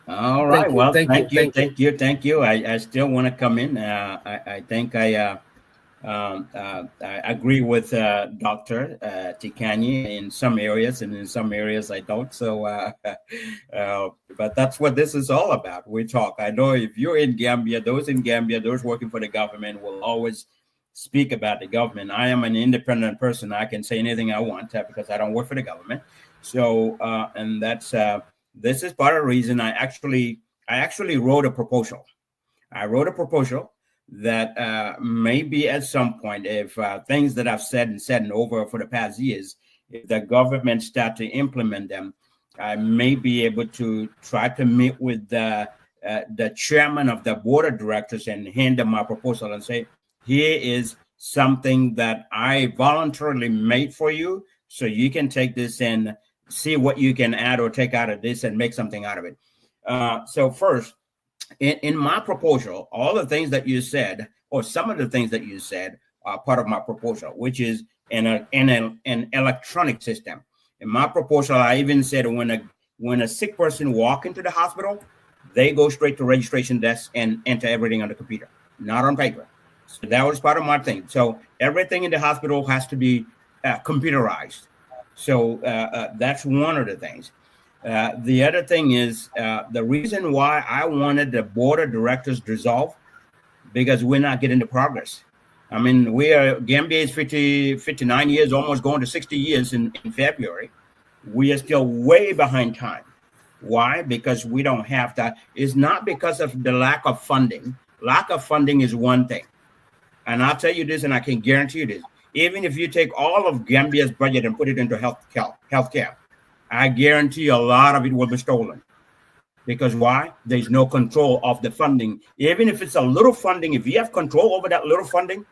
All right. Well, thank you. I still want to come in. I think I agree with Dr. Tekanyi in some areas, and in some areas I don't. So, but that's what this is all about. We talk. I know if you're in Gambia, those working for the government will always speak about the government. I am an independent person. I can say anything I want because I don't work for the government. So, and that's this is part of the reason I actually wrote a proposal. I wrote a proposal that maybe at some point, if things that I've said and over for the past years, if the government start to implement them, I may be able to try to meet with the chairman of the board of directors and hand them my proposal and say, here is something that I voluntarily made for you, so you can take this and see what you can add or take out of this and make something out of it. So first, in my proposal, all the things that you said, or some of the things that you said, are part of my proposal, which is an electronic system. In my proposal, I even said when a sick person walk into the hospital, they go straight to registration desk and enter everything on the computer, not on paper. So that was part of my thing. So everything in the hospital has to be computerized. So that's one of the things. The other thing is the reason why I wanted the board of directors dissolved, because we're not getting the progress. I mean, Gambia is 59 years, almost going to 60 years in February. We are still way behind time. Why? Because we don't have that. It's not because of the lack of funding. Lack of funding is one thing. And I'll tell you this, and I can guarantee you this. Even if you take all of Gambia's budget and put it into healthcare, I guarantee a lot of it will be stolen. Because why? There's no control of the funding. Even if it's a little funding, if you have control over that little funding,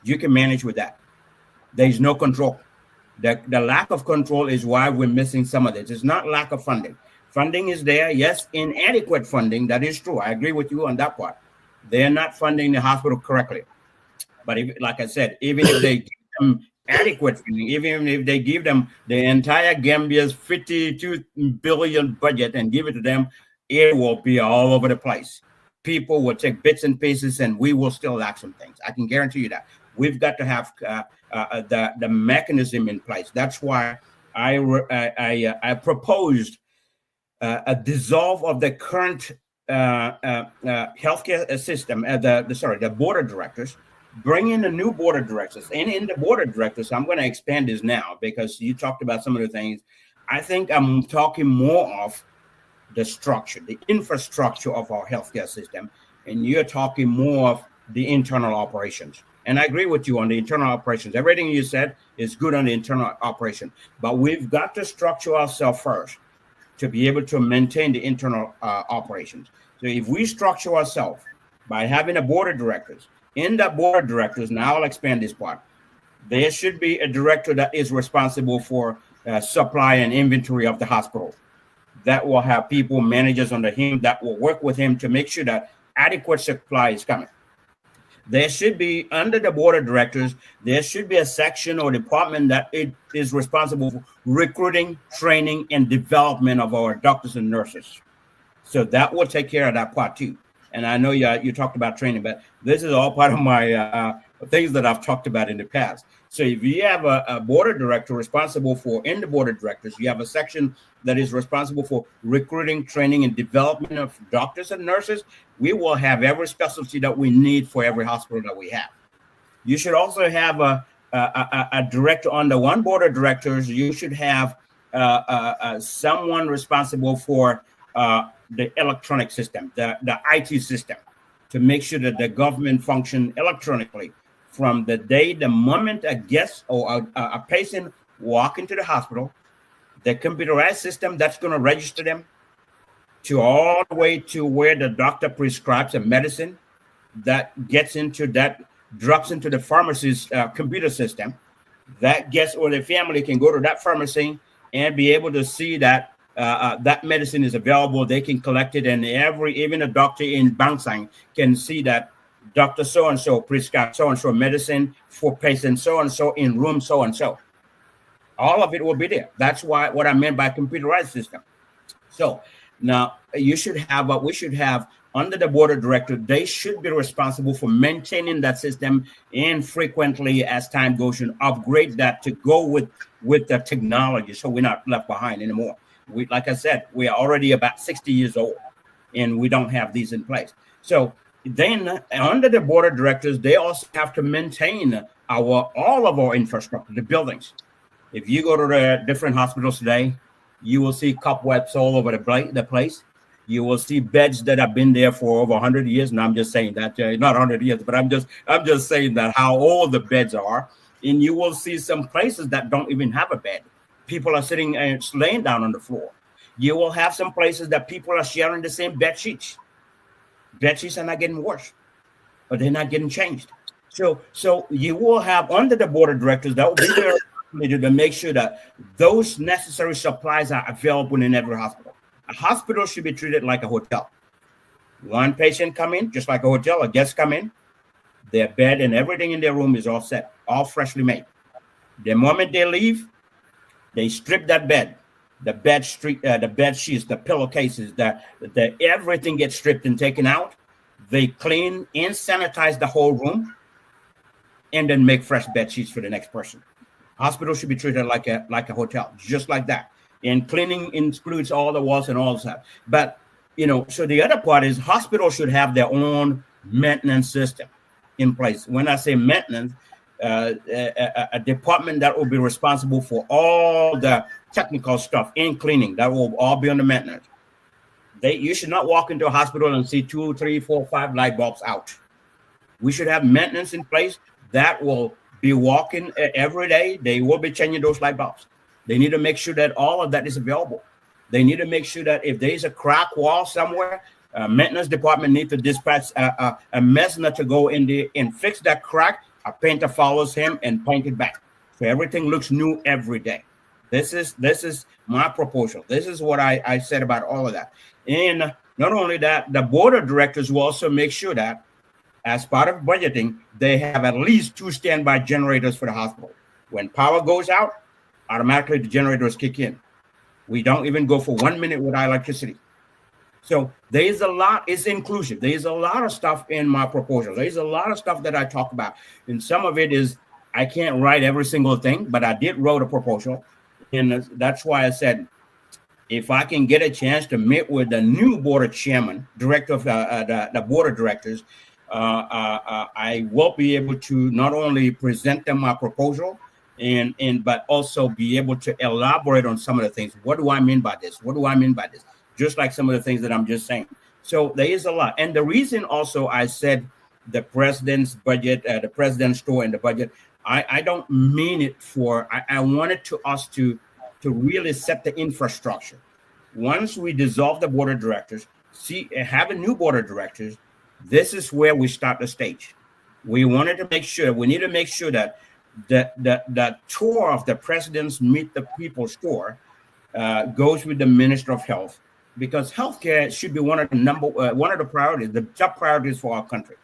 you can manage with that. There's no control. The lack of control is why we're missing some of this. It's not lack of funding. Funding is there. Yes, inadequate funding. That is true. I agree with you on that part. They're not funding the hospital correctly. But like I said, even if they give them adequate funding, even if they give them the entire Gambia's 52 billion budget and give it to them, it will be all over the place. People will take bits and pieces, and we will still lack some things. I can guarantee you that. We've got to have the mechanism in place. That's why I proposed a dissolve of the current healthcare system, the board of directors. Bring in a new board of directors. And in the board of directors, I'm going to expand this now because you talked about some of the things. I think I'm talking more of the structure, the infrastructure of our healthcare system. And you're talking more of the internal operations. And I agree with you on the internal operations. Everything you said is good on the internal operation. But we've got to structure ourselves first to be able to maintain the internal operations. So if we structure ourselves by having a board of directors, in that board of directors, now I'll expand this part, there should be a director that is responsible for supply and inventory of the hospital. That will have people, managers under him that will work with him to make sure that adequate supply is coming. There should be, under the board of directors, there should be a section or department that it is responsible for recruiting, training, and development of our doctors and nurses. So that will take care of that part too. And I know you talked about training, but this is all part of my things that I've talked about in the past. So if you have a board of director responsible for, in the board of directors, you have a section that is responsible for recruiting, training, and development of doctors and nurses, we will have every specialty that we need for every hospital that we have. You should also have a director on the one board of directors. You should have someone responsible for the electronic system, the IT system, to make sure that the government function electronically from the moment a guest or a patient walk into the hospital, the computerized system that's going to register them to all the way to where the doctor prescribes a medicine that gets into that, drops into the pharmacy's computer system. That guest or the family can go to that pharmacy and be able to see that that medicine is available. They can collect it, and even a doctor in Bangsang can see that Dr. So-and-so prescribed so-and-so medicine for patient so-and-so in room so-and-so. All of it will be there. That's what I meant by computerized system. So Now, we should have under the board of directors, they should be responsible for maintaining that system and frequently, as time goes on, upgrade that to go with the technology, so we're not left behind anymore. Like I said, we are already about 60 years old, and we don't have these in place. So then, under the board of directors, they also have to maintain all of our infrastructure, the buildings. If you go to the different hospitals today, you will see cobwebs all over the place. You will see beds that have been there for over 100 years. And I'm just saying that, not 100 years, but I'm just saying that how old the beds are. And you will see some places that don't even have a bed. People are sitting and laying down on the floor. You will have some places that people are sharing the same bed sheets. Bed sheets are not getting worse, but they're not getting changed. So you will have under the board of directors that will be there to make sure that those necessary supplies are available in every hospital. A hospital should be treated like a hotel. One patient come in, just like a hotel, a guest come in, their bed and everything in their room is all set, all freshly made. The moment they leave, they strip that bed, the bed sheets, the pillowcases, the everything gets stripped and taken out. They clean and sanitize the whole room, and then make fresh bed sheets for the next person. Hospital should be treated like a hotel, just like that. And cleaning includes all the walls and all that. But so the other part is hospitals should have their own maintenance system in place. When I say maintenance, a department that will be responsible for all the technical stuff in cleaning, that will all be under maintenance. You should not walk into a hospital and see 2, 3, 4, 5 light bulbs out. We should have maintenance in place that will be walking every day. They will be changing those light bulbs. They need to make sure that all of that is available. They need to make sure that if there's a crack wall somewhere, maintenance department needs to dispatch a messenger to go in there and fix that crack. A painter follows him and paint it back, so everything looks new every day. This is my proposal. This is what I said about all of that. And not only that, the board of directors will also make sure that, as part of budgeting, they have at least 2 standby generators for the hospital. When power goes out, automatically the generators kick in. We don't even go for 1 minute without electricity. So there is a lot, it's inclusive. There is a lot of stuff in my proposal. There's a lot of stuff that I talk about. And some of it is, I can't write every single thing, but I did wrote a proposal. And that's why I said, if I can get a chance to meet with the new board of chairman, director of the board of directors, I will be able to not only present them my proposal, but also be able to elaborate on some of the things. What do I mean by this? What do I mean by this? Just like some of the things that I'm just saying. So there is a lot. And the reason also I said the president's budget, the president's store and the budget, I don't mean it for, I wanted us to really set the infrastructure. Once we dissolve the board of directors, have a new board of directors, this is where we start the stage. We need to make sure that the tour of the president's Meet the People store goes with the Minister of Health, because healthcare should be one of the priorities, the top priorities for our country.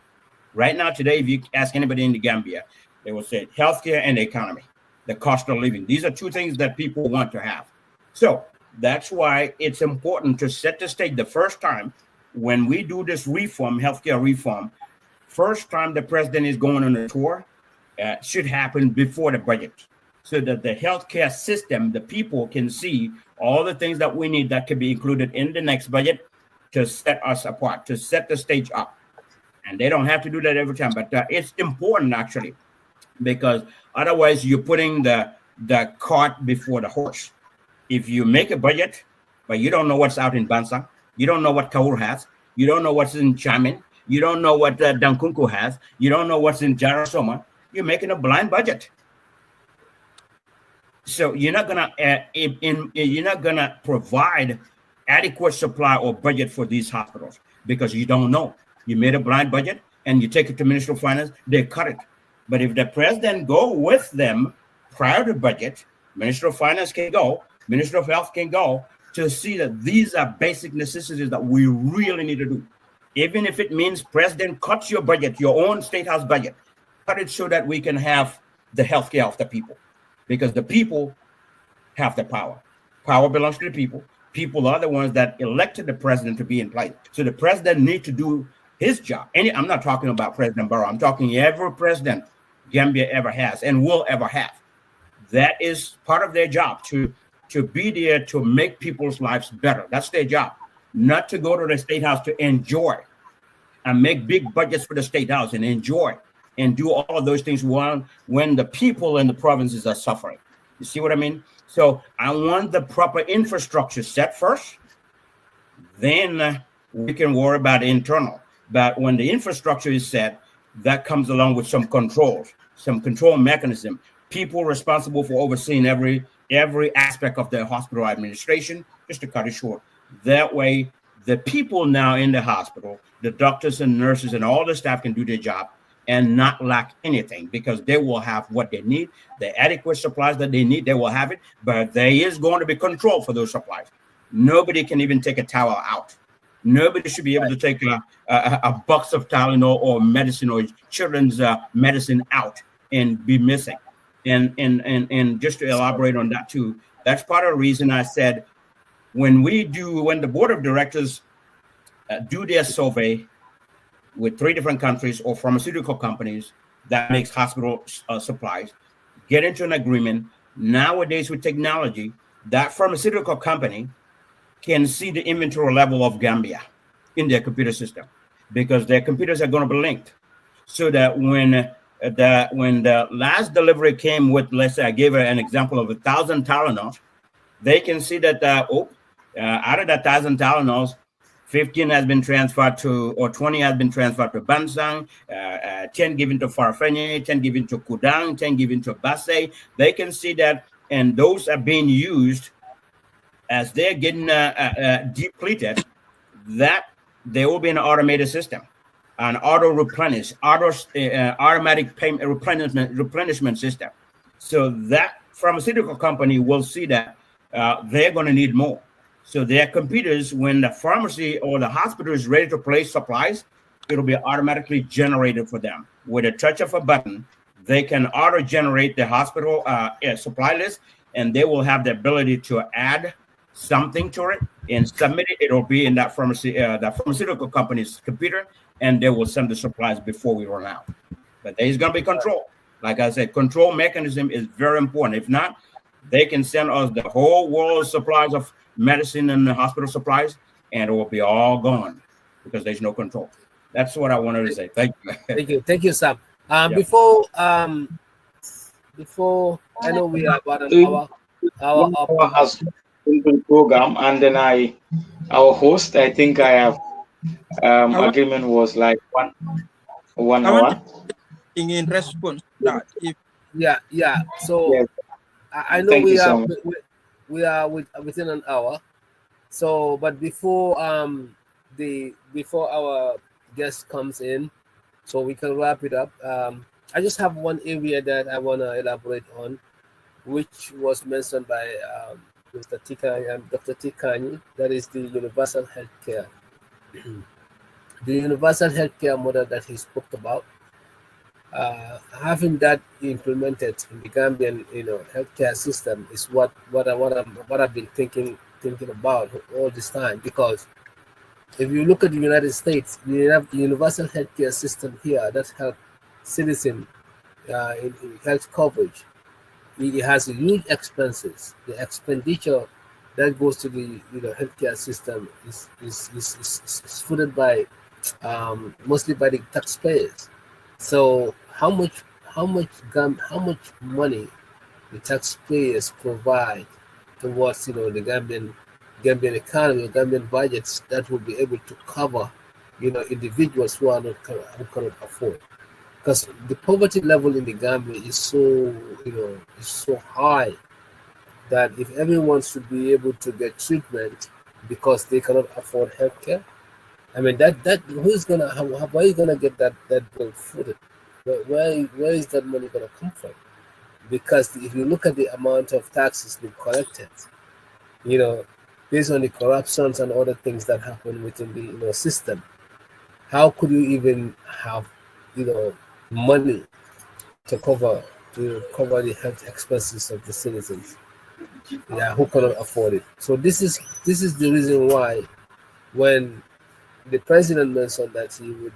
Right now, today, if you ask anybody in the Gambia, they will say healthcare and the economy, the cost of living. These are 2 things that people want to have. So that's why it's important to set the stage. The first time when we do this reform, healthcare reform, first time the president is going on a tour, should happen before the budget, so that the healthcare system, the people can see all the things that we need that can be included in the next budget to set us apart, to set the stage up. And they don't have to do that every time, but it's important actually, because otherwise you're putting the cart before the horse. If you make a budget, but you don't know what's out in Bansa, you don't know what Kaur has, you don't know what's in Chamin, you don't know what Dankunku has, you don't know what's in Jarasoma, you're making a blind budget. So you're not gonna provide adequate supply or budget for these hospitals because you don't know. You made a blind budget and you take it to Minister of Finance, they cut it. But if the president go with them prior to budget, Minister of Finance can go, Minister of Health can go, to see that these are basic necessities that we really need to do. Even if it means president cuts your budget, your own state house budget, cut it so that we can have the healthcare of the people, because the people have the power. Power belongs to the people. People are the ones that elected the president to be in place. So the president needs to do his job. I'm not talking about President Barrow. I'm talking every president Gambia ever has and will ever have. That is part of their job, to be there to make people's lives better. That's their job, not to go to the State House to enjoy and make big budgets for the State House and enjoy and do all of those things when the people in the provinces are suffering. You see what I mean? So I want the proper infrastructure set first, then we can worry about internal. But when the infrastructure is set, that comes along with some controls, some control mechanism, people responsible for overseeing every aspect of the hospital administration, just to cut it short. That way, the people now in the hospital, the doctors and nurses and all the staff can do their job and not lack anything, because they will have what they need, the adequate supplies that they need, they will have it, but there is going to be control for those supplies. Nobody can even take a towel out. Nobody should be able to take a box of Tylenol or medicine or children's medicine out and be missing. And just to elaborate on that too, that's part of the reason I said when the board of directors do their survey with 3 different countries or pharmaceutical companies that makes hospital supplies, get into an agreement. Nowadays with technology, that pharmaceutical company can see the inventory level of Gambia in their computer system, because their computers are going to be linked, so that when the last delivery came with, let's say I gave an example of 1,000 Tylenols, they can see that out of that 1,000 Tylenols, 15 has been transferred to, or 20 has been transferred to Bansang, 10 given to Farfenye, 10 given to Kudang, 10 given to Basay. They can see that, and those are being used as they're getting depleted, that there will be an automated system, an automatic payment replenishment system. So that pharmaceutical company will see that they're going to need more. So their computers, when the pharmacy or the hospital is ready to place supplies, it'll be automatically generated for them. With a touch of a button, they can auto-generate the hospital supply list, and they will have the ability to add something to it and submit it. It'll be in that pharmaceutical company's computer, and they will send the supplies before we run out. But there's going to be control. Like I said, control mechanism is very important. If not, they can send us the whole world supplies of medicine and hospital supplies, and it will be all gone because there's no control. That's what I wanted to say. Thank you. Thank you, Sam. Before I know we are about an hour has the program, and then our host, I think I have agreement was like one hour. In response to that, so yes. I know we are within an hour. So, but before our guest comes in, so we can wrap it up. I just have one area that I want to elaborate on, which was mentioned by Mr. Tekanyi and Dr. Tekanyi. That is the universal healthcare. The universal healthcare model that he spoke about. Having that implemented in the Gambian, healthcare system is what I've been thinking about all this time. Because if you look at the United States, you have the universal healthcare system here that helps citizens in health coverage. It has huge expenses. The expenditure that goes to the healthcare system is funded by mostly by the taxpayers. So how much money the taxpayers provide towards the Gambian economy, Gambian budgets that will be able to cover individuals who cannot afford. Because the poverty level in the Gambia is so high that if everyone should be able to get treatment because they cannot afford healthcare, I mean where are you gonna get that bill footed? Where is that money gonna come from? Because if you look at the amount of taxes being collected, based on the corruptions and other things that happen within the system, how could you even have money to cover the health expenses of the citizens? who cannot afford it. So this is the reason why when the president mentioned that he would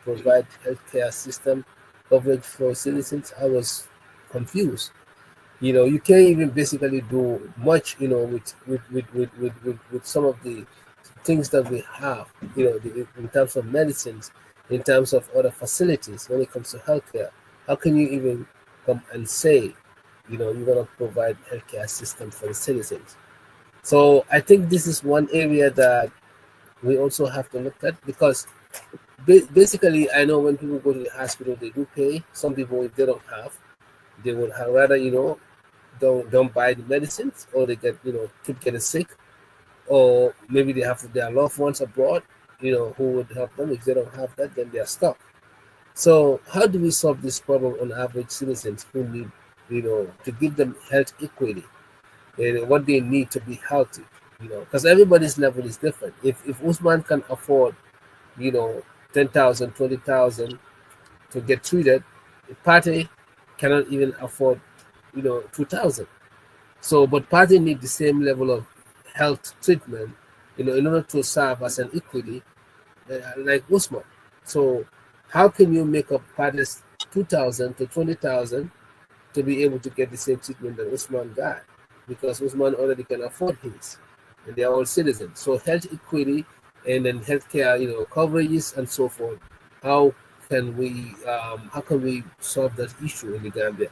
provide healthcare system coverage for citizens, I was confused. You can't even basically do much, with some of the things that we have, in terms of medicines, in terms of other facilities when it comes to healthcare. How can you even come and say, you're going to provide healthcare system for the citizens? So I think this is one area that we also have to look at, because basically, I know when people go to the hospital, they do pay. Some people, if they don't have, they would have rather, don't buy the medicines, or they get, keep getting sick, or maybe they have their loved ones abroad, who would help them. If they don't have that, then they are stuck. So how do we solve this problem on average citizens who need, to give them health equity, and what they need to be healthy, because everybody's level is different. If Ousman can afford, 10,000, 20,000 to get treated, the party cannot even afford, 2,000. So, but party need the same level of health treatment, in order to serve as an equity, like Ousman. So, how can you make up parties 2,000 to 20,000 to be able to get the same treatment that Ousman got? Because Ousman already can afford his, and they are all citizens. So, health equity and then healthcare, coverages and so forth. How can we solve that issue in the Gambia,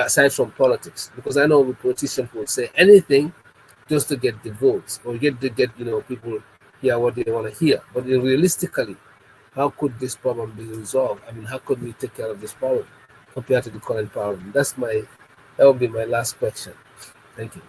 aside from politics? Because I know the politicians will say anything just to get the votes, or get people hear what they want to hear. But realistically, how could this problem be resolved? I mean, how could we take care of this problem compared to the current problem? That would be my last question. Thank you.